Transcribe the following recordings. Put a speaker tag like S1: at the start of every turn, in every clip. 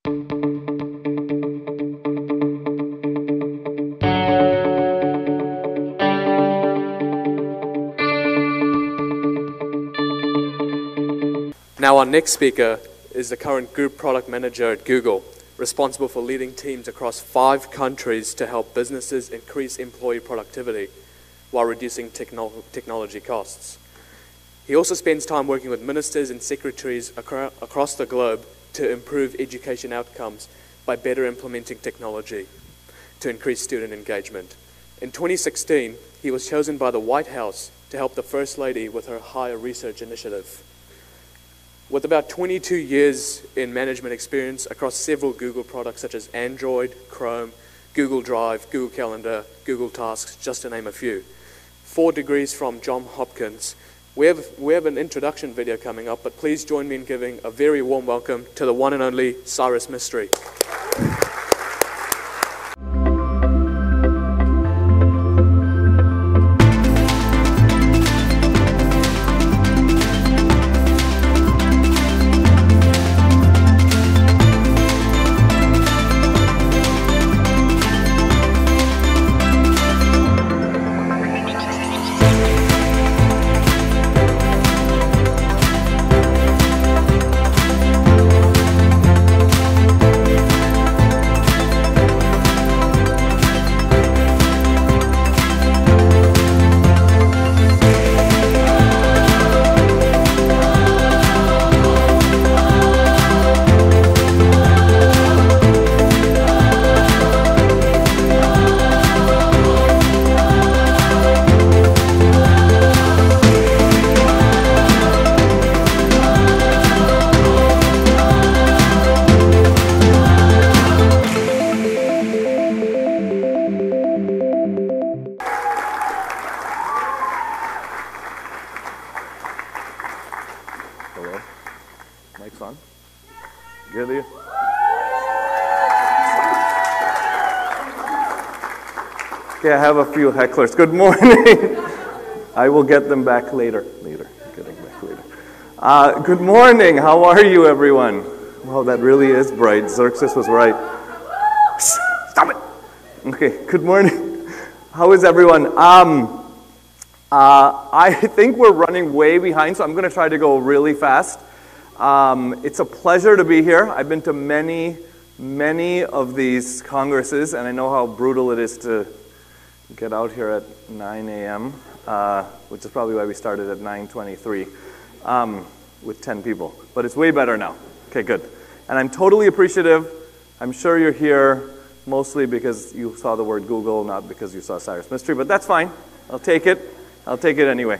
S1: Now our next speaker is the current Group Product Manager at Google, responsible for leading teams across 5 countries to help businesses increase employee productivity while reducing technology costs. He also spends time working with ministers and secretaries across the globe to improve education outcomes by better implementing technology to increase student engagement. In 2016, he was chosen by the White House to help the First Lady with her higher research initiative. With about 22 years in management experience across several Google products such as Android, Chrome, Google Drive, Google Calendar, Google Tasks, just to name a few. 4 degrees from Johns Hopkins. We have an introduction video coming up, but please join me in giving a very warm welcome to the one and only Cyrus Mistry.
S2: Hello? Mic's on? Good you? Okay, I have a few hecklers. Good morning. I will get them back later. Getting back later. Good morning. How are you, everyone? Wow, that really is bright. Xerxes was right. Stop it. Okay, good morning. How is everyone? I think we're running way behind, so I'm going to try to go really fast. It's a pleasure to be here. I've been to many of these congresses, and I know how brutal it is to get out here at 9 a.m., which is probably why we started at 9:23 with 10 people. But it's way better now. Okay, good. And I'm totally appreciative. I'm sure you're here mostly because you saw the word Google, not because you saw Cyrus Mistry, but that's fine. I'll take it. I'll take it anyway.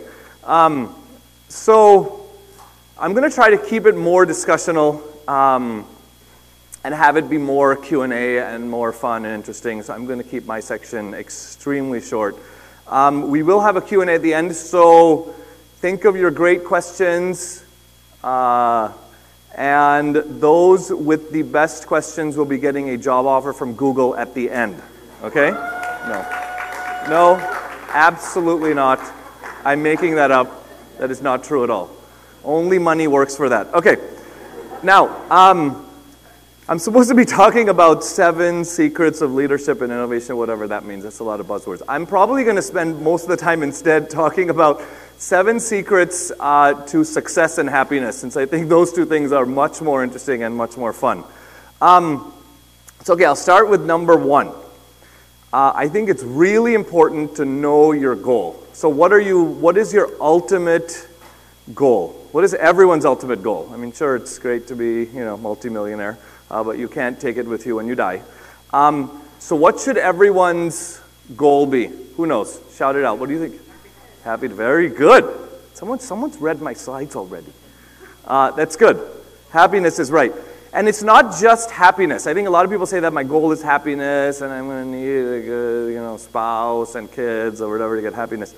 S2: So I'm going to try to keep it more discussional and have it be more Q&A and more fun and interesting. So I'm going to keep my section extremely short. We will have a Q&A at the end, so think of your great questions. And those with the best questions will be getting a job offer from Google at the end. Okay? No, absolutely not. I'm making that up. That is not true at all. Only money works for that. Okay. Now, I'm supposed to be talking about 7 secrets of leadership and innovation, whatever that means. That's a lot of buzzwords. I'm probably going to spend most of the time instead talking about 7 secrets to success and happiness, since I think those 2 things are much more interesting and much more fun. So okay, I'll start with number 1. I think it's really important to know your goal. So what is your ultimate goal? What is everyone's ultimate goal? I mean, sure, it's great to be, multimillionaire, but you can't take it with you when you die. So what should everyone's goal be? Who knows? Shout it out. What do you think? Happy. Very good. Someone's read my slides already. That's good. Happiness is right. And it's not just happiness. I think a lot of people say that my goal is happiness and I'm going to need a good, spouse and kids or whatever to get happiness.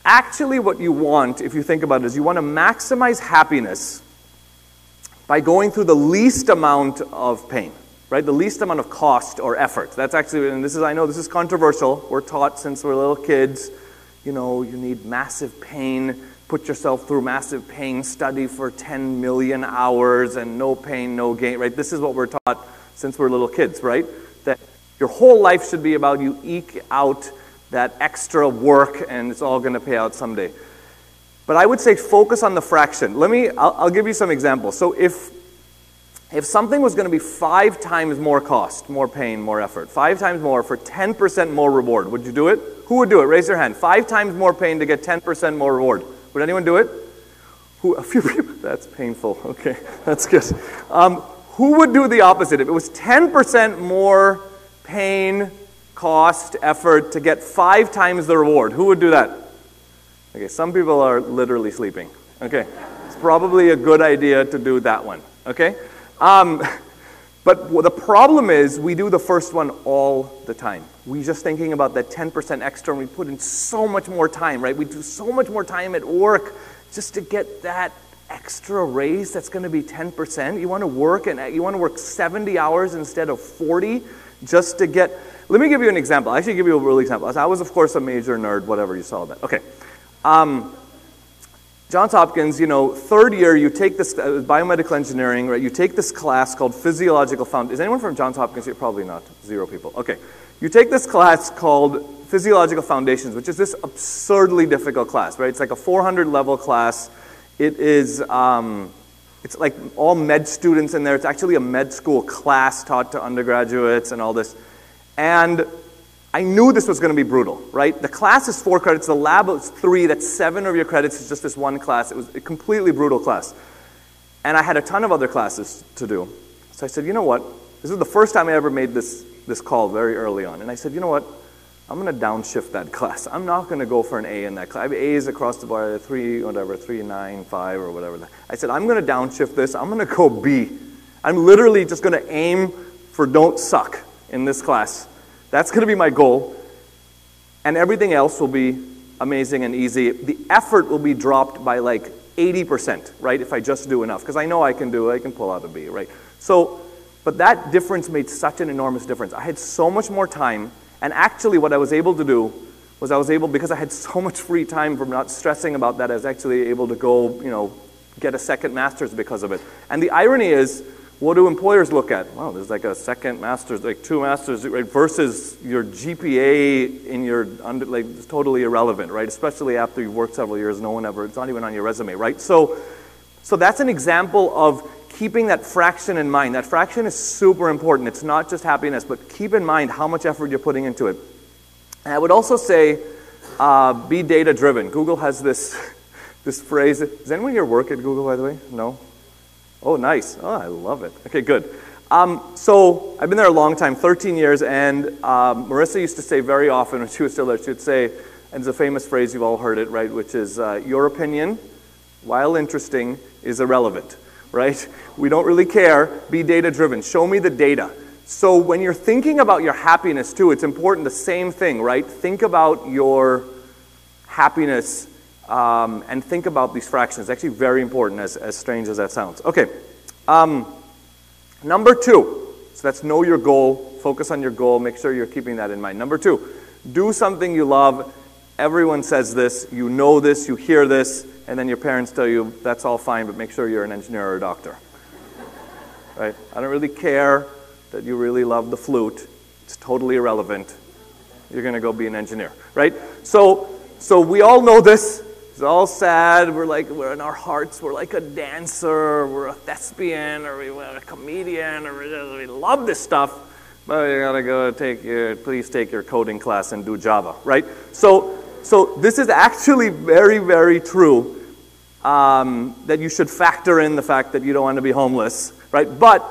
S2: Actually, what you want, if you think about it, is you want to maximize happiness by going through the least amount of pain, right? The least amount of cost or effort. That's actually, and I know this is controversial. We're taught since we're little kids, you need massive pain put yourself through massive pain, study for 10 million hours, and no pain, no gain, right? This is what we're taught since we're little kids, right? That your whole life should be about you eke out that extra work, and it's all going to pay out someday. But I would say focus on the fraction. I'll give you some examples. So if something was going to be 5 times more cost, more pain, more effort, 5 times more for 10% more reward, would you do it? Who would do it? Raise your hand. 5 times more pain to get 10% more reward. Would anyone do it? A few people. That's painful. Okay, that's good. Who would do the opposite? If it was 10% more pain, cost, effort to get 5 times the reward, who would do that? Okay, some people are literally sleeping. Okay, it's probably a good idea to do that one. Okay? But the problem is we do the first one all the time. We're just thinking about that 10% extra, and we put in so much more time, right? We do so much more time at work just to get that extra raise that's going to be 10%. You want to work 70 hours instead of 40 just to get. Let me give you an example. I'll actually give you a real example. I was, of course, a major nerd, whatever you saw that. Okay. Johns Hopkins, third year, you take this, biomedical engineering, right? You take this class called Physiological Foundations. Is anyone from Johns Hopkins here? Probably not. 0 people. Okay. You take this class called Physiological Foundations, which is this absurdly difficult class, right? It's like a 400-level class. It is, it's like all med students in there. It's actually a med school class taught to undergraduates and all this. And I knew this was going to be brutal, right? The class is 4 credits. The lab is 3. That's 7 of your credits. It's just this one class. It was a completely brutal class. And I had a ton of other classes to do. So I said, you know what? This is the first time I ever made this call very early on. And I said, you know what? I'm going to downshift that class. I'm not going to go for an A in that class. I have A's across the board, 3, 9, 5, or whatever. I said, I'm going to downshift this. I'm going to go B. I'm literally just going to aim for don't suck in this class. That's going to be my goal. And everything else will be amazing and easy. The effort will be dropped by like 80%, right? If I just do enough. Because I know I can pull out a B, right? So, but that difference made such an enormous difference. I had so much more time. And actually what I was able to do was because I had so much free time from not stressing about that, I was actually able to go, get a second master's because of it. And the irony is, what do employers look at? Wow, there's like a second master's, like 2 masters, right? Versus your GPA in your it's totally irrelevant, right? Especially after you've worked several years, it's not even on your resume, right? So that's an example of keeping that fraction in mind. That fraction is super important. It's not just happiness, but keep in mind how much effort you're putting into it. And I would also say, be data-driven. Google has this phrase. Does anyone here work at Google, by the way? No? Oh, nice. Oh, I love it. Okay, good. So I've been there a long time, 13 years, and Marissa used to say very often when she was still there, she would say, and it's a famous phrase, you've all heard it, right, which is, your opinion, while interesting, is irrelevant, right? We don't really care. Be data-driven. Show me the data. So when you're thinking about your happiness, too, it's important, the same thing, right? Think about your happiness and think about these fractions. It's actually very important, as strange as that sounds. Okay. Number 2. So that's know your goal. Focus on your goal. Make sure you're keeping that in mind. Number 2. Do something you love. Everyone says this. You know this. You hear this. And then your parents tell you, that's all fine, but make sure you're an engineer or a doctor. Right? I don't really care that you really love the flute. It's totally irrelevant. You're going to go be an engineer. Right? So we all know this. It's all sad. We're in our hearts. We're like a dancer. We're a thespian, or we're a comedian, or we love this stuff. But you gotta go please take your coding class and do Java, right? So this is actually very, very true. That you should factor in the fact that you don't want to be homeless, right? But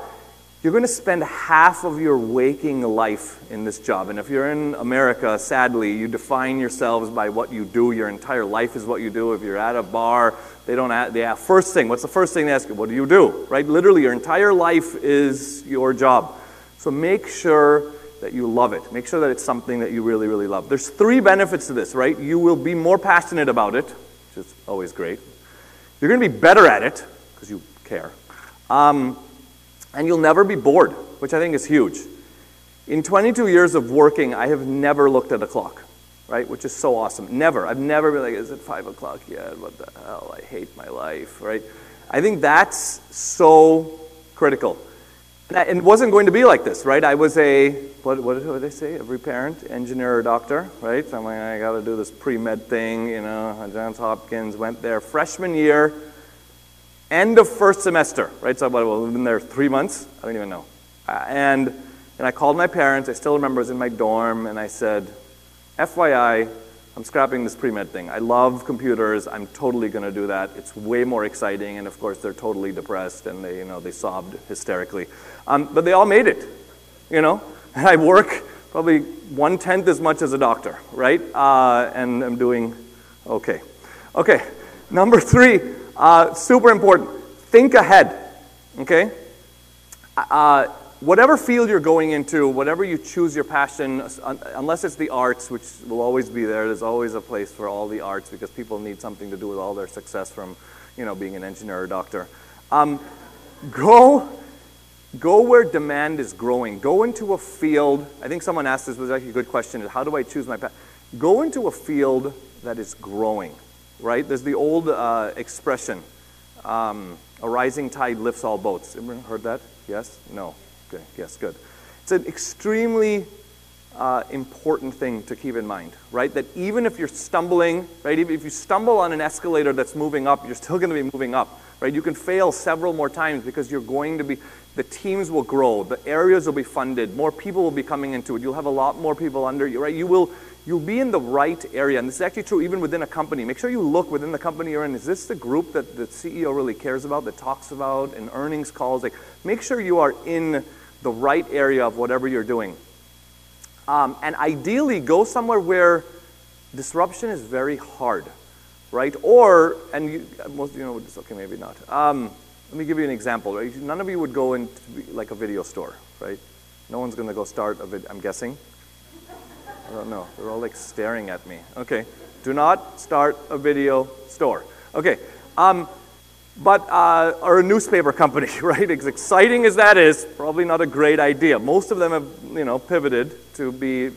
S2: you're going to spend half of your waking life in this job. And if you're in America, sadly, you define yourselves by what you do. Your entire life is what you do. If you're at a bar, they ask, first thing, what's the first thing they ask you? What do you do, right? Literally, your entire life is your job. So make sure that you love it. Make sure that it's something that you really, really love. There's 3 benefits to this, right? You will be more passionate about it, which is always great. You're going to be better at it, because you care. And you'll never be bored, which I think is huge. In 22 years of working, I have never looked at a clock. right? Which is so awesome. I've never been like, is it 5 o'clock yet? What the hell? I hate my life, right? I think that's so critical. And it wasn't going to be like this, right? I was what do they say? Every parent, engineer or doctor, right? So I'm like, I got to do this pre-med thing, at Johns Hopkins, went there freshman year, end of first semester, right? So I've been there 3 months. I don't even know. And I called my parents. I still remember I was in my dorm, and I said, FYI, I'm scrapping this pre-med thing. I love computers. I'm totally going to do that. It's way more exciting. And of course, they're totally depressed, and they sobbed hysterically. But they all made it, And I work probably 1/10 as much as a doctor, right? And I'm doing okay. Okay, number 3, super important. Think ahead, okay? Whatever field you're going into, whatever you choose your passion, unless it's the arts, which will always be there, there's always a place for all the arts because people need something to do with all their success from, being an engineer or doctor. Go where demand is growing. Go into a field, I think someone asked this, was actually a good question, how do I choose my path? Go into a field that is growing, right? There's the old expression, a rising tide lifts all boats. Everyone heard that? Yes? No? Okay, yes, good. It's an extremely important thing to keep in mind, right? That even if you're stumbling, right? Even if you stumble on an escalator that's moving up, you're still going to be moving up, right? You can fail several more times because you're going to be, the teams will grow, the areas will be funded, more people will be coming into it, you'll have a lot more people under you, right? You'll be in the right area, and this is actually true even within a company. Make sure you look within the company you're in. Is this the group that the CEO really cares about, that talks about in earnings calls? Like, make sure you are in the right area of whatever you're doing. And ideally, go somewhere where disruption is very hard, right? Or, and most of you know this, okay, maybe not. Let me give you an example, right? None of you would go into like a video store, right? No one's going to go start a video, I'm guessing. I don't know. They're all like staring at me. Okay. Do not start a video store. Okay. Or a newspaper company, right? As exciting as that is, probably not a great idea. Most of them have, pivoted to be,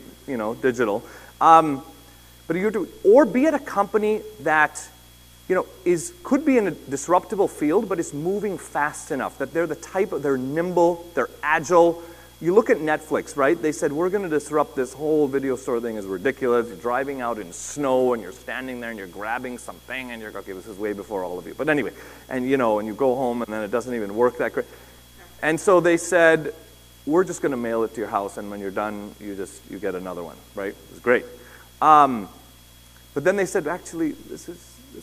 S2: digital. But you do, or be at a company that, could be in a disruptible field, but is moving fast enough that they're nimble, they're agile. You look at Netflix, right? They said, we're going to disrupt this whole video store thing. Is ridiculous. You're driving out in snow, and you're standing there, and you're grabbing something, and you're, okay, this is way before all of you. But anyway, and you go home, and then it doesn't even work that great. And so they said, we're just going to mail it to your house, and when you're done, you get another one, right? It's great. But then they said, actually, this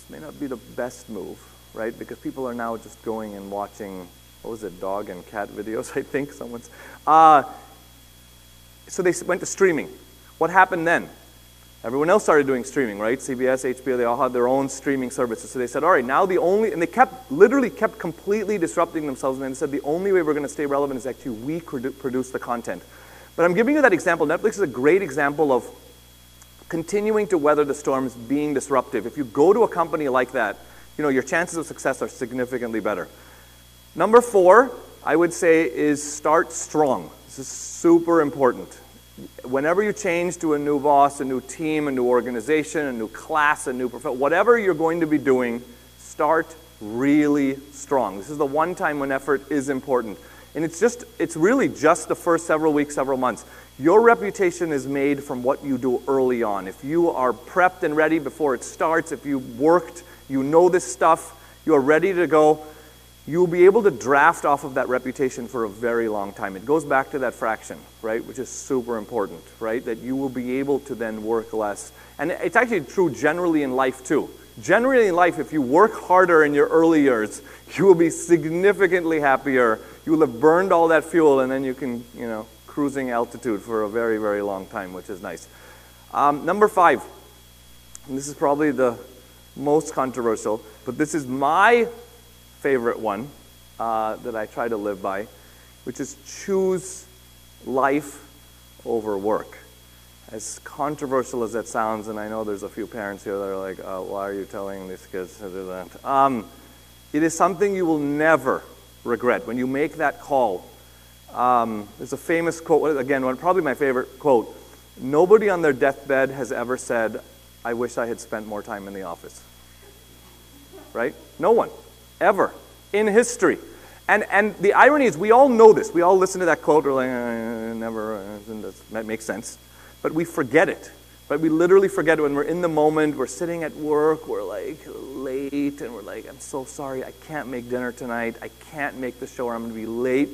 S2: may not be the best move, right? Because people are now just going and watching, what was it, dog and cat videos, I think someone's. So they went to streaming. What happened then? Everyone else started doing streaming, right? CBS, HBO, they all had their own streaming services. So they said, all right, now and they literally kept completely disrupting themselves, and they said the only way we're going to stay relevant is actually we produce the content. But I'm giving you that example. Netflix is a great example of continuing to weather the storms, being disruptive. If you go to a company like that, your chances of success are significantly better. Number 4, I would say, is start strong. This is super important. Whenever you change to a new boss, a new team, a new organization, a new class, a new profession, whatever you're going to be doing, start really strong. This is the one time when effort is important. And it's really just the first several weeks, several months. Your reputation is made from what you do early on. If you are prepped and ready before it starts, if you worked, you know this stuff, you are ready to go, you'll be able to draft off of that reputation for a very long time. It goes back to that fraction, right, which is super important, right, that you will be able to then work less. And it's actually true generally in life too. Generally in life, if you work harder in your early years, you will be significantly happier. You will have burned all that fuel, and then you can, cruising altitude for a very, very long time, which is nice. Number 5, and this is probably the most controversial, but this is my favorite one that I try to live by, which is choose life over work. As controversial as that sounds, and I know there's a few parents here that are like, why are you telling these kids to do that? It is something you will never regret. When you make that call, there's a famous quote, again, probably my favorite quote, Nobody on their deathbed has ever said, I wish I had spent more time in the office. Right? No one. Ever. In history. And the irony is, we all know this. We all listen to that quote, we're like, never, that makes sense. But we forget it. But we literally forget it when we're in the moment, we're sitting at work, we're like late, and we're like, I'm so sorry, I can't make dinner tonight, I can't make the show, or I'm going to be late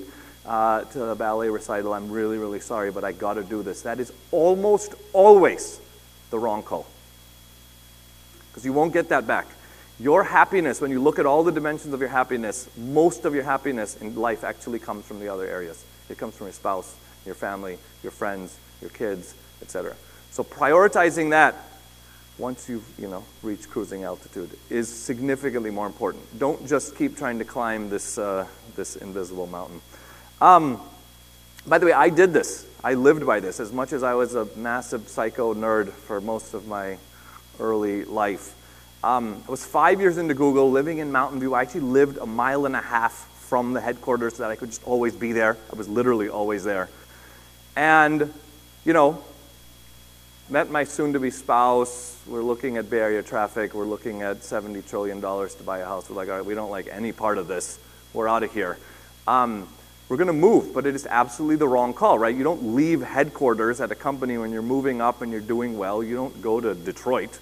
S2: to the ballet recital, I'm really, really sorry, but I got to do this. That is almost always the wrong call. Because you won't get that back. Your happiness, when you look at all the dimensions of your happiness, most of your happiness in life actually comes from the other areas. It comes from your spouse, your family, your friends, your kids, etc. So prioritizing that once you've reached cruising altitude is significantly more important. Don't just keep trying to climb this invisible mountain. By the way, I did this. I lived by this. As much as I was a massive psycho nerd for most of my early life. I was 5 years into Google, living in Mountain View. I actually lived a mile and a half from the headquarters so that I could just always be there. I was literally always there. And, met my soon-to-be spouse. We're looking at Bay Area traffic. We're looking at $70 trillion to buy a house. We're like, all right, we don't like any part of this. We're out of here. We're going to move, but it is absolutely the wrong call, right? You don't leave headquarters at a company when you're moving up and you're doing well. You don't go to Detroit.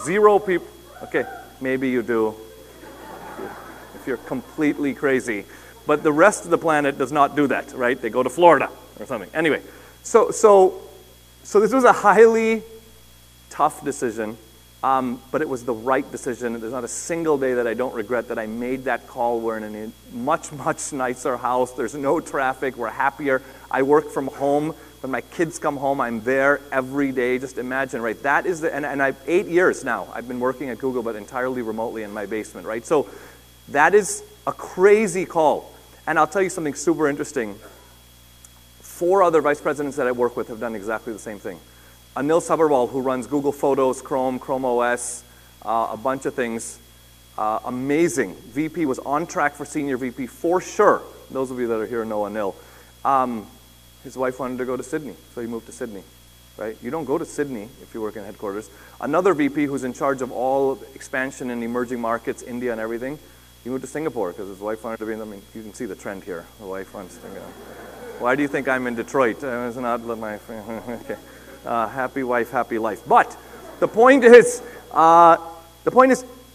S2: 0 people. Okay, maybe you do if you're completely crazy. But the rest of the planet does not do that, right? They go to Florida or something. Anyway, so this was a highly tough decision, but it was the right decision. There's not a single day that I don't regret that I made that call. We're in a much, much nicer house. There's no traffic. We're happier. I work from home. When my kids come home, I'm there every day. Just imagine, right? That is and I've 8 years now. I've been working at Google, but entirely remotely in my basement, right? So that is a crazy call. And I'll tell you something super interesting. 4 other vice presidents that I work with have done exactly the same thing. Anil Sabharwal, who runs Google Photos, Chrome OS, a bunch of things. Amazing. VP, was on track for senior VP for sure. Those of you that are here know Anil. His wife wanted to go to Sydney, so he moved to Sydney, right? You don't go to Sydney if you work in headquarters. Another VP who's in charge of all expansion in emerging markets, India and everything, he moved to Singapore because his wife wanted to be in, you can see the trend here. The wife wants to go. Why do you think I'm in Detroit? It's not my, okay. Happy wife, happy life. But the point is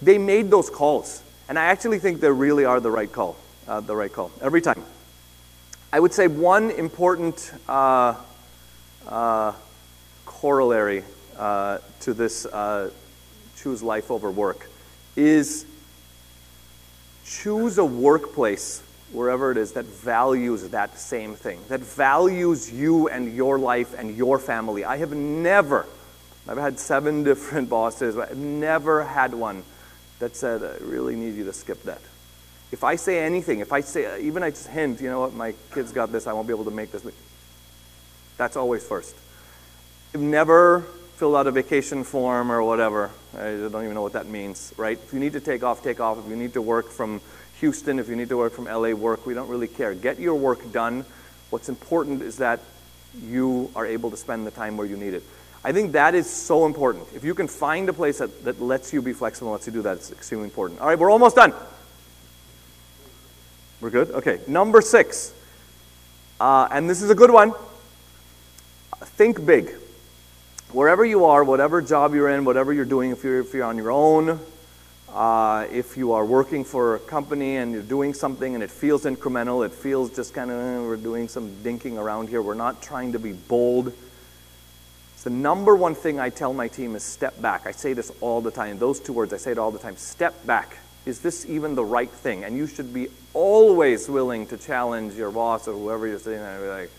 S2: they made those calls. And I actually think they really are the right call every time. I would say one important corollary to this choose life over work is choose a workplace, wherever it is, that values that same thing, that values you and your life and your family. I've had 7 different bosses, but I've never had one that said, I really need you to skip that. If I say anything, even I just hint, you know what, my kids got this, I won't be able to make this. That's always first. I've never filled out a vacation form or whatever. I don't even know what that means, right? If you need to take off, take off. If you need to work from Houston, if you need to work from LA, work. We don't really care. Get your work done. What's important is that you are able to spend the time where you need it. I think that is so important. If you can find a place that lets you be flexible, lets you do that, it's extremely important. All right, we're almost done. We're good? Okay. Number 6. And this is a good one. Think big. Wherever you are, whatever job you're in, whatever you're doing, if you're on your own, if you are working for a company and you're doing something and it feels incremental, it feels just kind of, we're doing some dinking around here, we're not trying to be bold. It's the number one thing I tell my team is step back. I say this all the time. Those 2 words, I say it all the time. Step back. Is this even the right thing? And you should be always willing to challenge your boss or whoever you're sitting there and be like,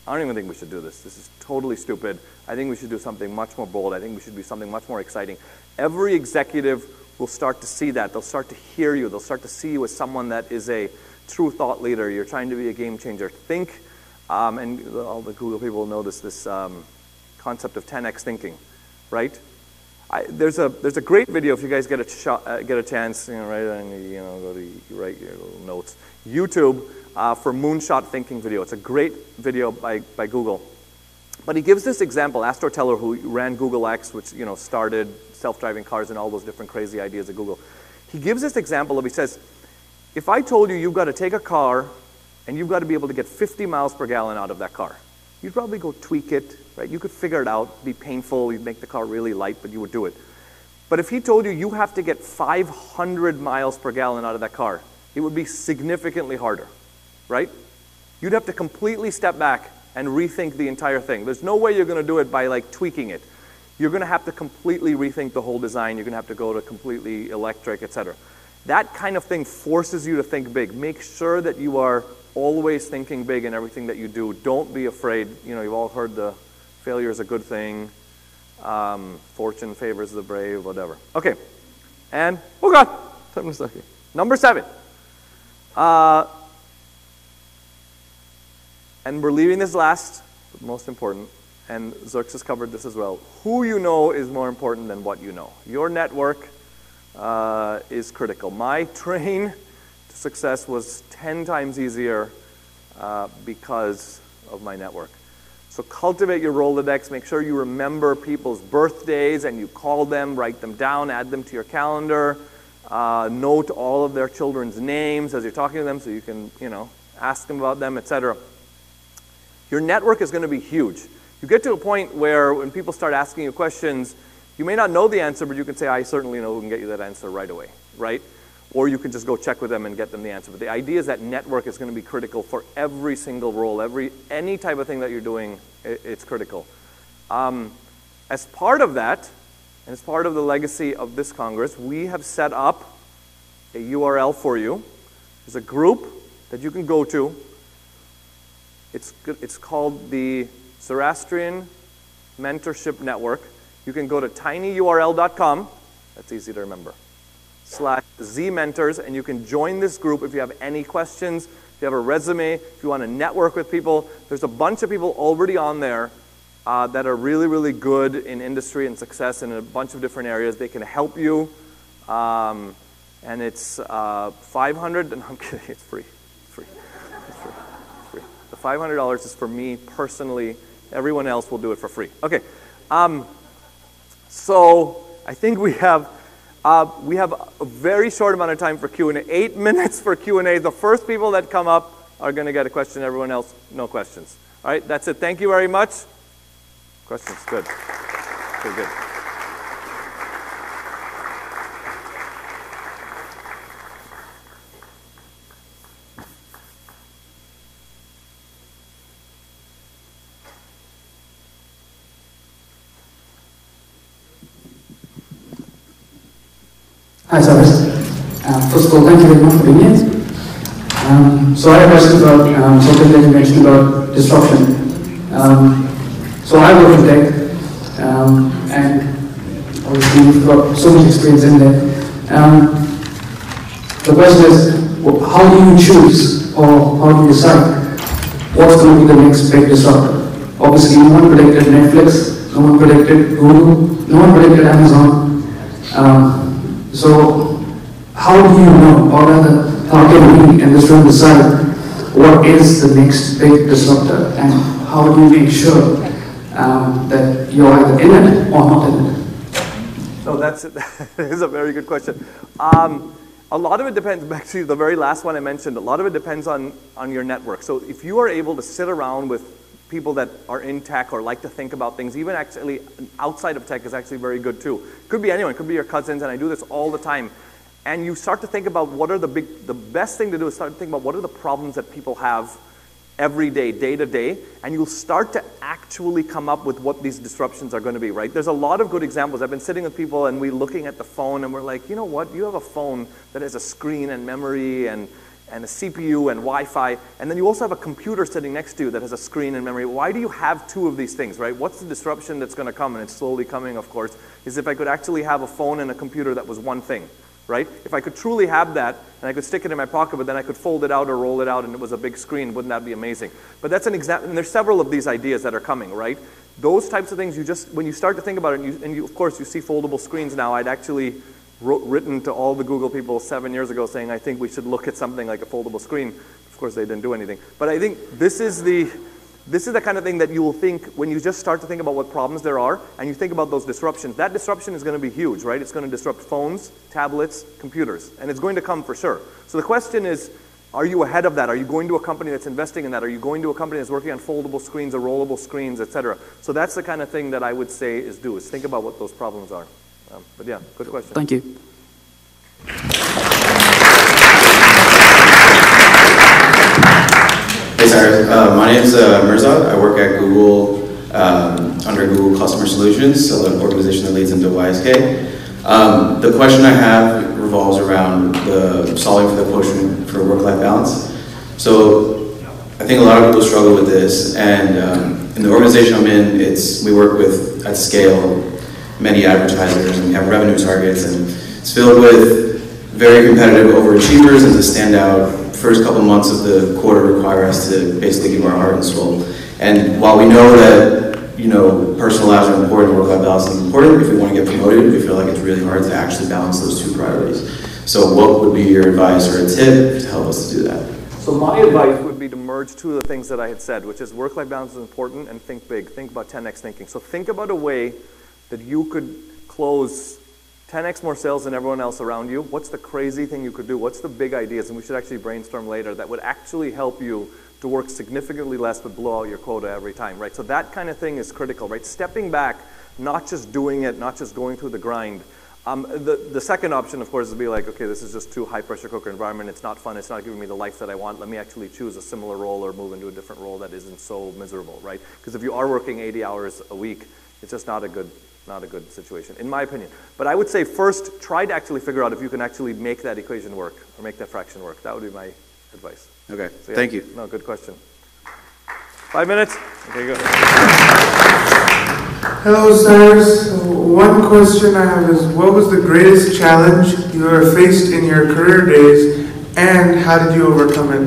S2: I don't even think we should do this. This is totally stupid. I think we should do something much more bold. I think we should do something much more exciting. Every executive will start to see that. They'll start to hear you. They'll start to see you as someone that is a true thought leader. You're trying to be a game changer. Think, and all the Google people know this concept of 10x thinking, right? There's a great video if you guys get a chance, right? And go to write your little notes. YouTube for moonshot thinking video. It's a great video by Google. But he gives this example, Astor Teller, who ran Google X, which started self-driving cars and all those different crazy ideas at Google. He gives this example of, he says, if I told you you've got to take a car and you've got to be able to get 50 miles per gallon out of that car, you'd probably go tweak it, right? You could figure it out, it'd be painful, you'd make the car really light, but you would do it. But if he told you you have to get 500 miles per gallon out of that car, it would be significantly harder, right? You'd have to completely step back and rethink the entire thing. There's no way you're going to do it by like tweaking it. You're going to have to completely rethink the whole design. You're going to have to go to completely electric, etc. That kind of thing forces you to think big. Make sure that you are always thinking big in everything that you do. Don't be afraid. You've all heard the failure is a good thing. Fortune favors the brave, whatever. Okay. And, oh God, number 7. And we're leaving this last, but most important, and Zirks has covered this as well. Who you know is more important than what you know. Your network is critical. My train to success was 10 times easier because of my network. So cultivate your Rolodex. Make sure you remember people's birthdays and you call them, write them down, add them to your calendar. Note all of their children's names as you're talking to them so you can, ask them about them, etc. Your network is going to be huge. You get to a point where when people start asking you questions, you may not know the answer, but you can say, I certainly know who can get you that answer right away, right? Or you can just go check with them and get them the answer. But the idea is that network is going to be critical for every single role, any type of thing that you're doing, it's critical. As part of that, and as part of the legacy of this Congress, we have set up a URL for you. There's a group that you can go to. It's called the Zoroastrian Mentorship Network. You can go to tinyurl.com, that's easy to remember, /zmentors, and you can join this group if you have any questions, if you have a resume, if you want to network with people. There's a bunch of people already on there that are really, really good in industry and success in a bunch of different areas. They can help you, and it's $500, and I'm kidding, it's free. The $500 is for me personally. Everyone else will do it for free. Okay, so I think we have a very short amount of time for Q&A. 8 minutes for Q&A. The first people that come up are going to get a question. Everyone else, no questions. All right, that's it. Thank you very much. Questions? Good. Okay, good.
S3: Hi, Cyrus. First of all, thank you very much for being here. So I have a question about something that you mentioned about disruption. So I work in tech, and obviously you've got so much experience in there. The question is, how do you choose, or how do you decide what's going to be the next big disruptor? Obviously, no one predicted Netflix, no one predicted Google, no one predicted Amazon. So, how do you know, or rather, how can we in this room decide what is the next big disruptor, and how do you make sure that you're either in it or not in it?
S2: So that is a very good question. A lot of it depends, back to the very last one I mentioned, a lot of it depends on your network. So if you are able to sit around with people that are in tech or like to think about things, even actually outside of tech is actually very good too. Could be anyone, could be your cousins, and I do this all the time. And you start to think about what are the best thing to do is start to think about what are the problems that people have every day, day to day, and you'll start to actually come up with what these disruptions are going to be, right? There's a lot of good examples. I've been sitting with people and we're looking at the phone and we're like, you know what, you have a phone that has a screen and memory and a CPU and Wi-Fi, and then you also have a computer sitting next to you that has a screen and memory. Why do you have two of these things, right? What's the disruption that's going to come, and it's slowly coming, of course, is if I could actually have a phone and a computer that was one thing, right? If I could truly have that, and I could stick it in my pocket, but then I could fold it out or roll it out and it was a big screen, wouldn't that be amazing? But that's an example, and there's several of these ideas that are coming, right? Those types of things, when you start to think about it, and you, of course, you see foldable screens now. I'd actually written to all the Google people 7 years ago saying, I think we should look at something like a foldable screen. Of course, they didn't do anything. But I think this is This is the kind of thing that you will think when you just start to think about what problems there are and you think about those disruptions. That disruption is going to be huge, right? It's going to disrupt phones, tablets, computers, and it's going to come for sure. So the question is, are you ahead of that? Are you going to a company that's investing in that? Are you going to a company that's working on foldable screens or rollable screens, etc.? So that's the kind of thing that I would say is think about what those problems are. But yeah, good question.
S3: Thank you.
S4: Hey Cyrus, my name is Mirzad. I work at Google under Google Customer Solutions, so an organization that leads into YSK. The question I have revolves around the solving for the quotient for work-life balance. So I think a lot of people struggle with this, and in the organization I'm in, we work with, at scale, many advertisers, and we have revenue targets, and it's filled with very competitive overachievers, and to stand out, first couple months of the quarter require us to basically give our heart and soul. And while we know that, you know, personal lives are important, work-life balance is important, if we want to get promoted, we feel like it's really hard to actually balance those two priorities. So what would be your advice or a tip to help us to do that?
S2: So my advice would be to merge two of the things that I had said, which is work-life balance is important and think big. Think about 10x thinking. So think about a way that you could close 10x more sales than everyone else around you. What's the crazy thing you could do? What's the big ideas? And we should actually brainstorm later that would actually help you to work significantly less but blow out your quota every time, right? So that kind of thing is critical, right? Stepping back, not just doing it, not just going through the grind. The second option, of course, is to be like, okay, this is just too high pressure cooker environment. It's not fun. It's not giving me the life that I want. Let me actually choose a similar role or move into a different role that isn't so miserable, right? Because if you are working 80 hours a week, it's just not a good situation, in my opinion. But I would say first, try to actually figure out if you can actually make that equation work or make that fraction work. That would be my advice.
S4: Okay,
S2: So, yeah.
S4: Thank you.
S2: No, good question. 5 minutes? Okay, good.
S5: Hello, Cyrus. One question I have is, what was the greatest challenge you ever faced in your career days, and how did you overcome it?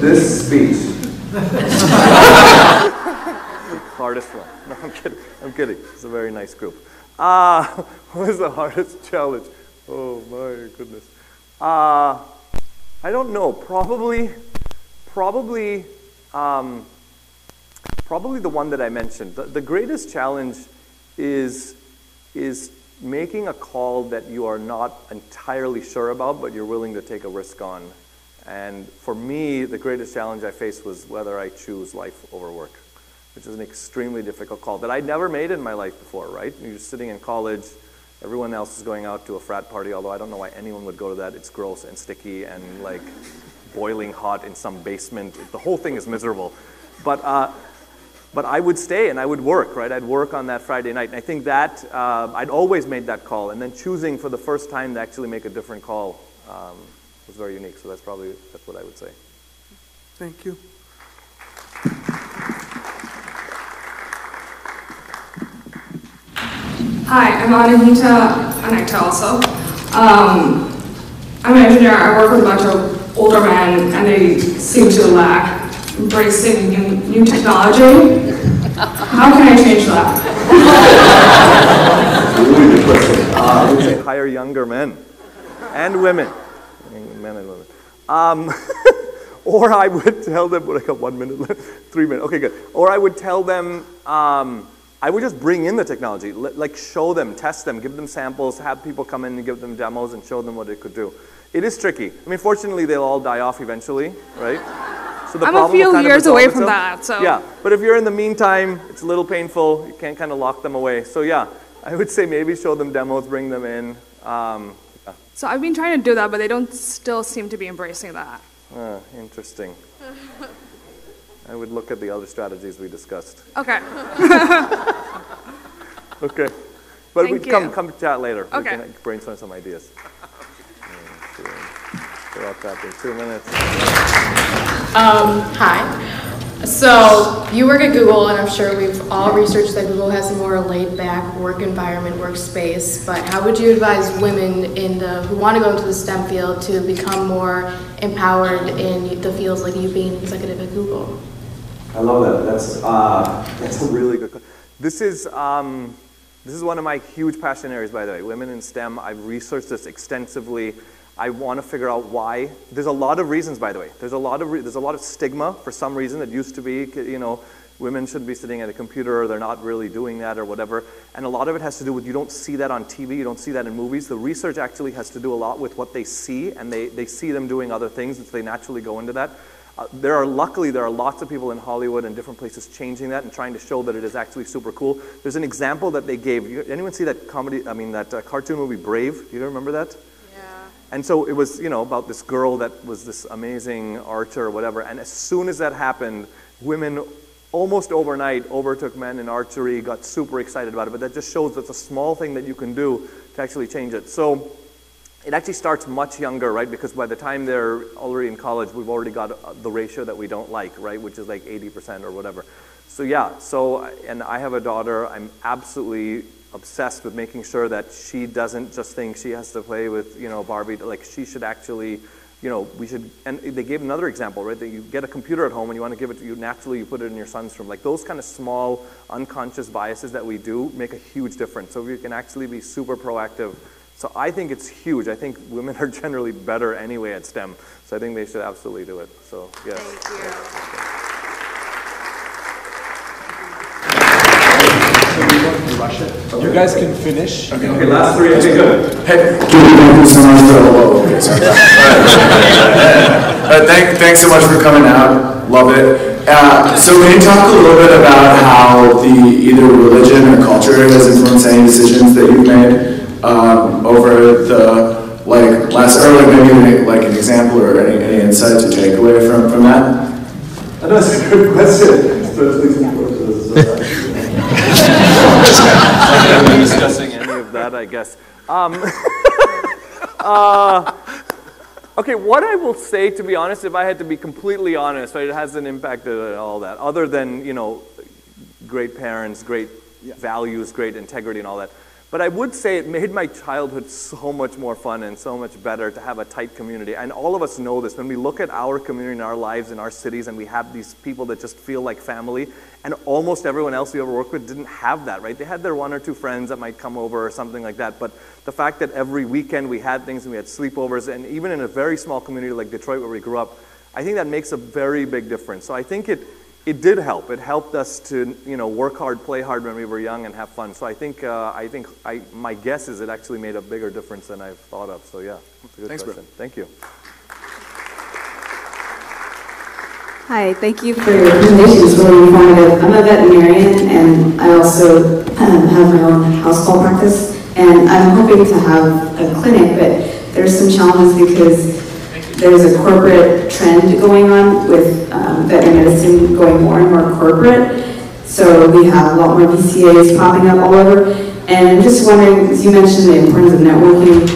S2: This speech. Hardest one. No, I'm kidding. I'm kidding. It's a very nice group. What was the hardest challenge? Oh my goodness. I don't know. Probably the one that I mentioned. The greatest challenge is making a call that you are not entirely sure about, but you're willing to take a risk on. And for me, the greatest challenge I faced was whether I choose life over work, which is an extremely difficult call that I'd never made in my life before, right? You're just sitting in college, everyone else is going out to a frat party, although I don't know why anyone would go to that. It's gross and sticky and like boiling hot in some basement. The whole thing is miserable. But I would stay and I would work, right? I'd work on that Friday night. And I think that I'd always made that call. And then choosing for the first time to actually make a different call was very unique. So that's what I would say.
S5: Thank you.
S6: Hi, I'm Anahita also. I'm an engineer. I work with a bunch of older men, and they seem to lack embracing new technology. How can I change that?
S2: Really good question. I would say hire younger men and women. Men and women. Or I would tell them, I got 1 minute left, 3 minutes, okay, good. Or I would tell them, I would just bring in the technology, like show them, test them, give them samples, have people come in and give them demos and show them what it could do. It is tricky. I mean, fortunately, they'll all die off eventually, right? So
S6: I'm a few years away from that, so.
S2: Yeah, but if you're in the meantime, it's a little painful, you can't kind of lock them away. So yeah, I would say maybe show them demos, bring them in.
S6: So I've been trying to do that, but they don't still seem to be embracing that.
S2: Interesting. I would look at the other strategies we discussed.
S6: Okay.
S2: Okay. But
S6: Thank
S2: we
S6: you.
S2: come to chat later.
S6: Okay.
S2: We can brainstorm some ideas. We're all tapping. 2 minutes.
S7: Hi. So you work at Google, and I'm sure we've all researched that Google has a more laid-back work environment, workspace. But how would you advise women who want to go into the STEM field to become more empowered in the fields like you being executive at Google?
S2: I love that. That's a really good question. This is one of my huge passion areas, by the way. Women in STEM. I've researched this extensively. I want to figure out why. There's a lot of reasons, by the way. There's a lot of stigma for some reason. It used to be, you know, women shouldn't be sitting at a computer, or they're not really doing that or whatever. And a lot of it has to do with, you don't see that on TV, you don't see that in movies. The research actually has to do a lot with what they see, and they see them doing other things, and so they naturally go into that. Luckily, there are lots of people in Hollywood and different places changing that and trying to show that it is actually super cool. There's an example that they gave. Anyone see that cartoon movie Brave? Do you remember that?
S7: Yeah.
S2: And so it was, you know, about this girl that was this amazing archer or whatever. And as soon as that happened, women almost overnight overtook men in archery, got super excited about it. But that just shows that's a small thing that you can do to actually change it. So it actually starts much younger, right? Because by the time they're already in college, we've already got the ratio that we don't like, right? Which is like 80% or whatever. So yeah, and I have a daughter. I'm absolutely obsessed with making sure that she doesn't just think she has to play with, you know, Barbie. Like, she should actually, you know, and they gave another example, right? That you get a computer at home and you want to give it to you, naturally you put it in your son's room. Like, those kind of small unconscious biases that we do make a huge difference. So we can actually be super proactive. So I think it's huge. I think women are generally better anyway at STEM. So I think they should absolutely do it. So, yes.
S7: Thank
S8: you. You guys can finish.
S2: Okay, last three. Okay, good.
S8: Hey, thank you so much for thanks so much for coming out. Love it. So can you talk a little bit about how either religion or culture has influenced any decisions that you've made over the last, or maybe like an example or any insight to take away from that?
S2: I know it's a good question. I'm not discussing any of that, I guess. Okay, what I will say, to be honest, if I had to be completely honest, right, it hasn't impacted all that, other than, you know, great parents, great values, great integrity and all that. But I would say it made my childhood so much more fun and so much better to have a tight community. And all of us know this. When we look at our community and our lives in our cities, and we have these people that just feel like family, and almost everyone else we ever worked with didn't have that, right? They had their one or two friends that might come over or something like that. But the fact that every weekend we had things and we had sleepovers, and even in a very small community like Detroit where we grew up, I think that makes a very big difference. So I think it did help. It helped us to, you know, work hard, play hard when we were young, and have fun. So I think my guess is it actually made a bigger difference than I've thought of. So yeah, that's a good question. Bro. Thank you.
S9: Hi, thank you for your presentation. It's really informative. I'm a veterinarian, and I also have my own house call practice, and I'm hoping to have a clinic, but there's some challenges because there's a corporate trend going on with veterinary medicine going more and more corporate. So we have a lot more VCAs popping up all over. And I'm just wondering, as you mentioned the importance of networking,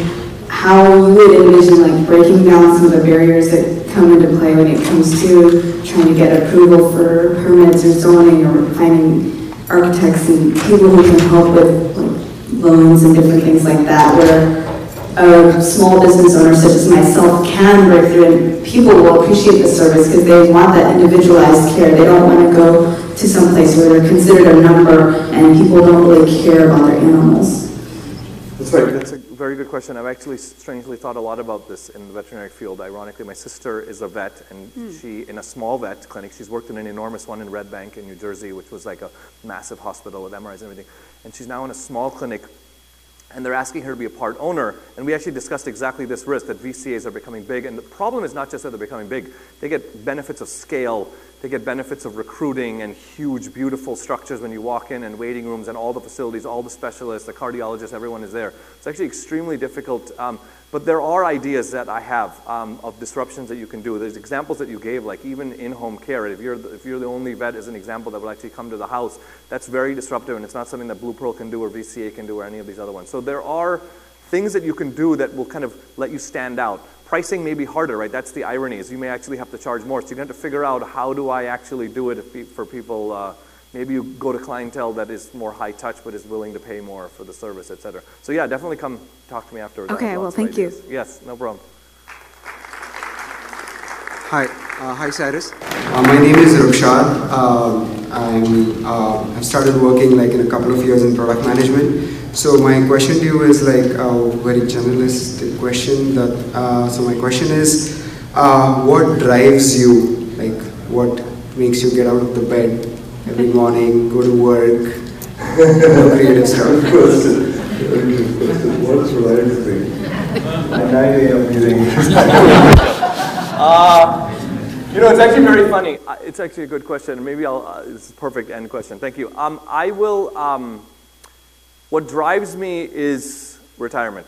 S9: how you would envision like breaking down some of the barriers that come into play when it comes to trying to get approval for permits or zoning, or finding architects and people who can help with like, loans and different things like that, where a small business owner such as myself can break through, and people will appreciate the service because they want that individualized care. They don't want to go to some place where they're considered a number and people don't really care about their animals.
S2: That's right. That's a very good question. I've actually strangely thought a lot about this in the veterinary field. Ironically, my sister is a vet, and she, in a small vet clinic, she's worked in an enormous one in Red Bank in New Jersey, which was like a massive hospital with MRIs and everything. And she's now in a small clinic, and they're asking her to be a part owner. And we actually discussed exactly this risk, that VCAs are becoming big. And the problem is not just that they're becoming big. They get benefits of scale. They get benefits of recruiting and huge, beautiful structures when you walk in, and waiting rooms and all the facilities, all the specialists, the cardiologists, everyone is there. It's actually extremely difficult. But there are ideas that I have of disruptions that you can do. There's examples that you gave, like even in-home care. If you're the only vet, as an example, that will actually come to the house, that's very disruptive, and it's not something that Blue Pearl can do or VCA can do or any of these other ones. So there are things that you can do that will kind of let you stand out. Pricing may be harder, right? That's the irony, is you may actually have to charge more. So you're going to have to figure out, how do I actually do it for people. Maybe you go to clientele that is more high touch but is willing to pay more for the service, et cetera. So yeah, definitely come talk to me afterwards.
S9: Okay, well, thank you.
S2: Yes, no problem.
S10: Hi Cyrus. My name is Rukshad. I've started working like in a couple of years in product management. So my question to you is like a very journalistic question. So my question is, what drives you? Like, what makes you get out of the bed every morning, go to work, do creative stuff?
S2: What drives me? At 9 a.m. meeting. It's actually very funny. It's actually a good question. Maybe it's a perfect end question. Thank you. What drives me is retirement.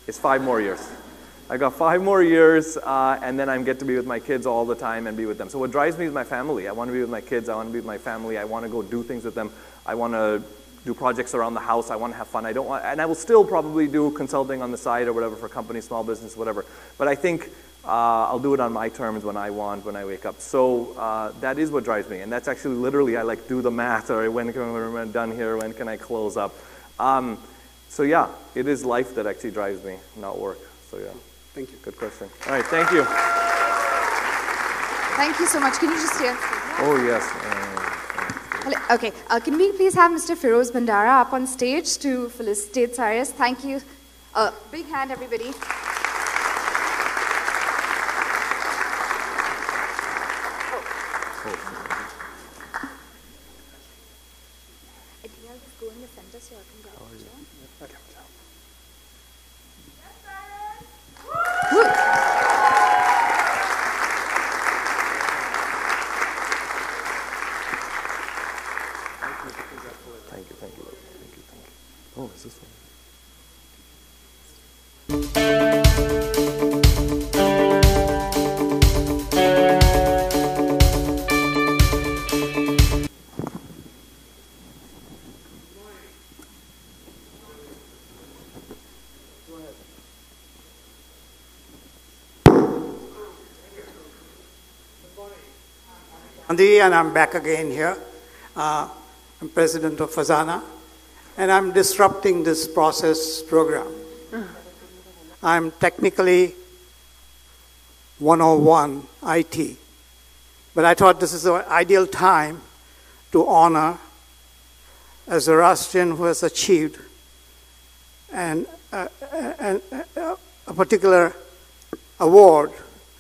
S2: It's 5 more years. I got 5 more years, and then I get to be with my kids all the time and be with them. So what drives me is my family. I want to be with my kids. I want to be with my family. I want to go do things with them. I want to do projects around the house. I want to have fun. And I will still probably do consulting on the side or whatever for companies, small business, whatever. But I think I'll do it on my terms when I want, when I wake up. So that is what drives me. And that's actually literally, I like do the math, or when I'm done here, when can I close up? So yeah, it is life that actually drives me, not work. So yeah.
S10: Thank you.
S2: Good question. All right, thank you.
S11: Thank you so much. Can you just stand?
S2: Oh, yes.
S11: Okay, can we please have Mr. Feroz Bandara up on stage to felicitate Cyrus? Thank you. Big hand, everybody. I think I'll just go in the center so I can get a picture.
S2: Okay. Thank you. Oh, is this one?
S12: And I'm back again here. I'm president of Fazana, and I'm disrupting this process program. I'm technically 101 IT, but I thought this is an ideal time to honor a Zoroastrian who has achieved a particular award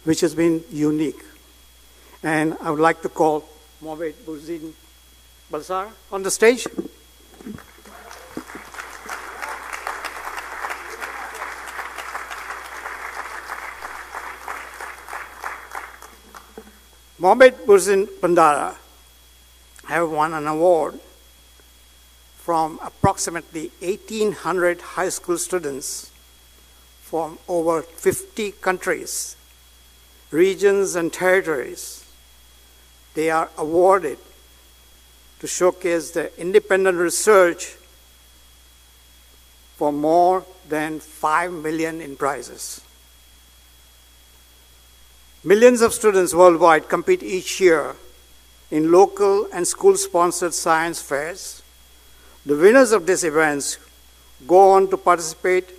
S12: which has been unique. And I would like to call Mohamed Burzin Balsara on the stage. Mohamed Burzin Bandara have won an award from approximately 1,800 high school students from over 50 countries, regions, and territories. They are awarded to showcase their independent research for more than 5 million in prizes. Millions of students worldwide compete each year in local and school-sponsored science fairs. The winners of these events go on to participate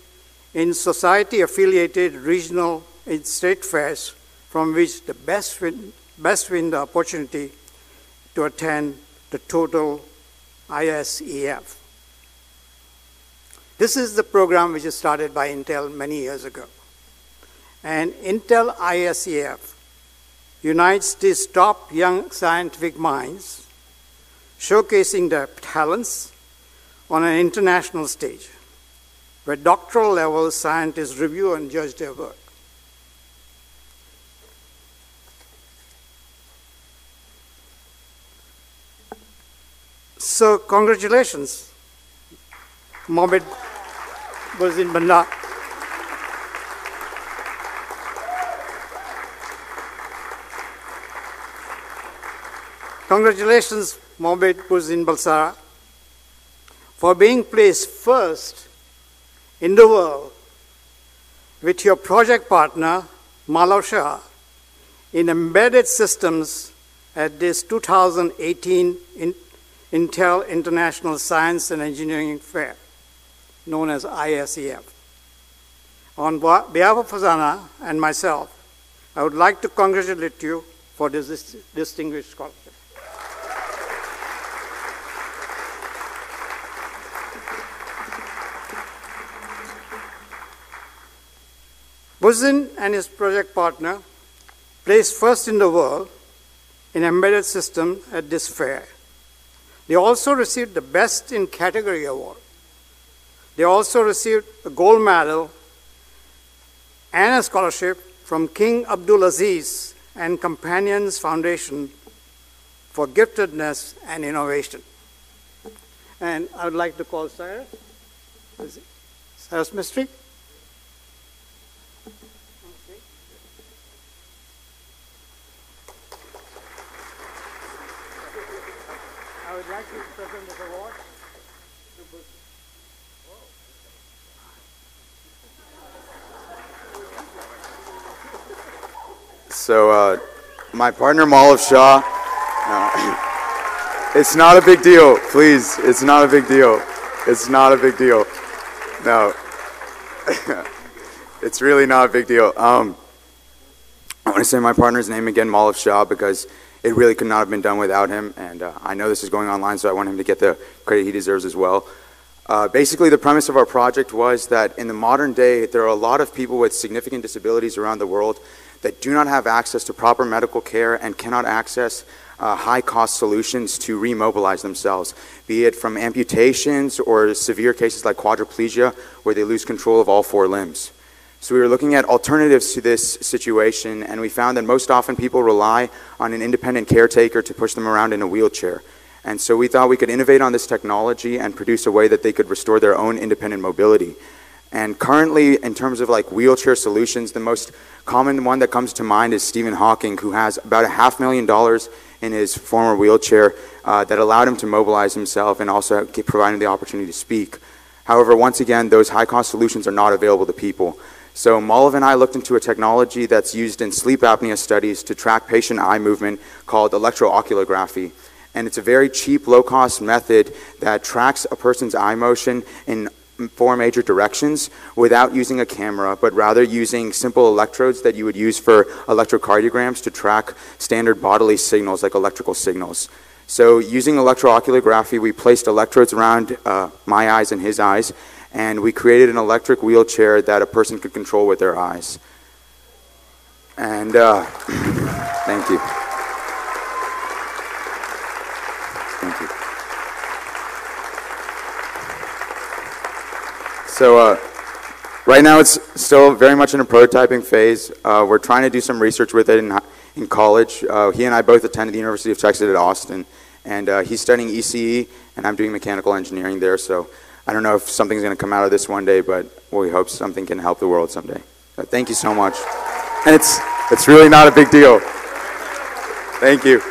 S12: in society-affiliated regional and state fairs, from which the best win the opportunity to attend the total ISEF. This is the program which was started by Intel many years ago. And Intel ISEF unites these top young scientific minds, showcasing their talents on an international stage, where doctoral level scientists review and judge their work. So congratulations, Mohamed Burzin Bandara. Congratulations, Mohamed Burzin Balsara, for being placed first in the world with your project partner, Malav Shah, in embedded systems at this 2018 Intel International Science and Engineering Fair, known as ISEF. On behalf of Fazana and myself, I would like to congratulate you for this distinguished scholarship. Buzin and his project partner placed first in the world in embedded systems at this fair. They also received the Best in Category award. They also received a gold medal and a scholarship from King Abdulaziz and Companions Foundation for Giftedness and Innovation. And I would like to call Cyrus. Cyrus Mistry. I would like to present this award to Buzin.
S13: So, my partner Malav Shah, it's not a big deal, please. It's not a big deal. It's not a big deal. No, it's really not a big deal. I want to say my partner's name again, Malav Shah, because it really could not have been done without him, and I know this is going online, so I want him to get the credit he deserves as well. Basically, the premise of our project was that in the modern day, there are a lot of people with significant disabilities around the world that do not have access to proper medical care and cannot access high-cost solutions to remobilize themselves, be it from amputations or severe cases like quadriplegia, where they lose control of all 4 limbs. So we were looking at alternatives to this situation, and we found that most often people rely on an independent caretaker to push them around in a wheelchair. And so we thought we could innovate on this technology and produce a way that they could restore their own independent mobility. And currently, in terms of like wheelchair solutions, the most common one that comes to mind is Stephen Hawking, who has about $500,000 in his former wheelchair that allowed him to mobilize himself and also provide him the opportunity to speak. However, once again, those high-cost solutions are not available to people. So Malav and I looked into a technology that's used in sleep apnea studies to track patient eye movement called electrooculography. And it's a very cheap, low-cost method that tracks a person's eye motion in 4 major directions without using a camera, but rather using simple electrodes that you would use for electrocardiograms to track standard bodily signals like electrical signals. So using electrooculography, we placed electrodes around my eyes and his eyes, and we created an electric wheelchair that a person could control with their eyes. And thank you. Thank you. So right now it's still very much in a prototyping phase. We're trying to do some research with it in college. He and I both attended the University of Texas at Austin, and he's studying ECE, and I'm doing mechanical engineering there. So I don't know if something's going to come out of this one day, but we hope something can help the world someday. So thank you so much. And it's really not a big deal. Thank you.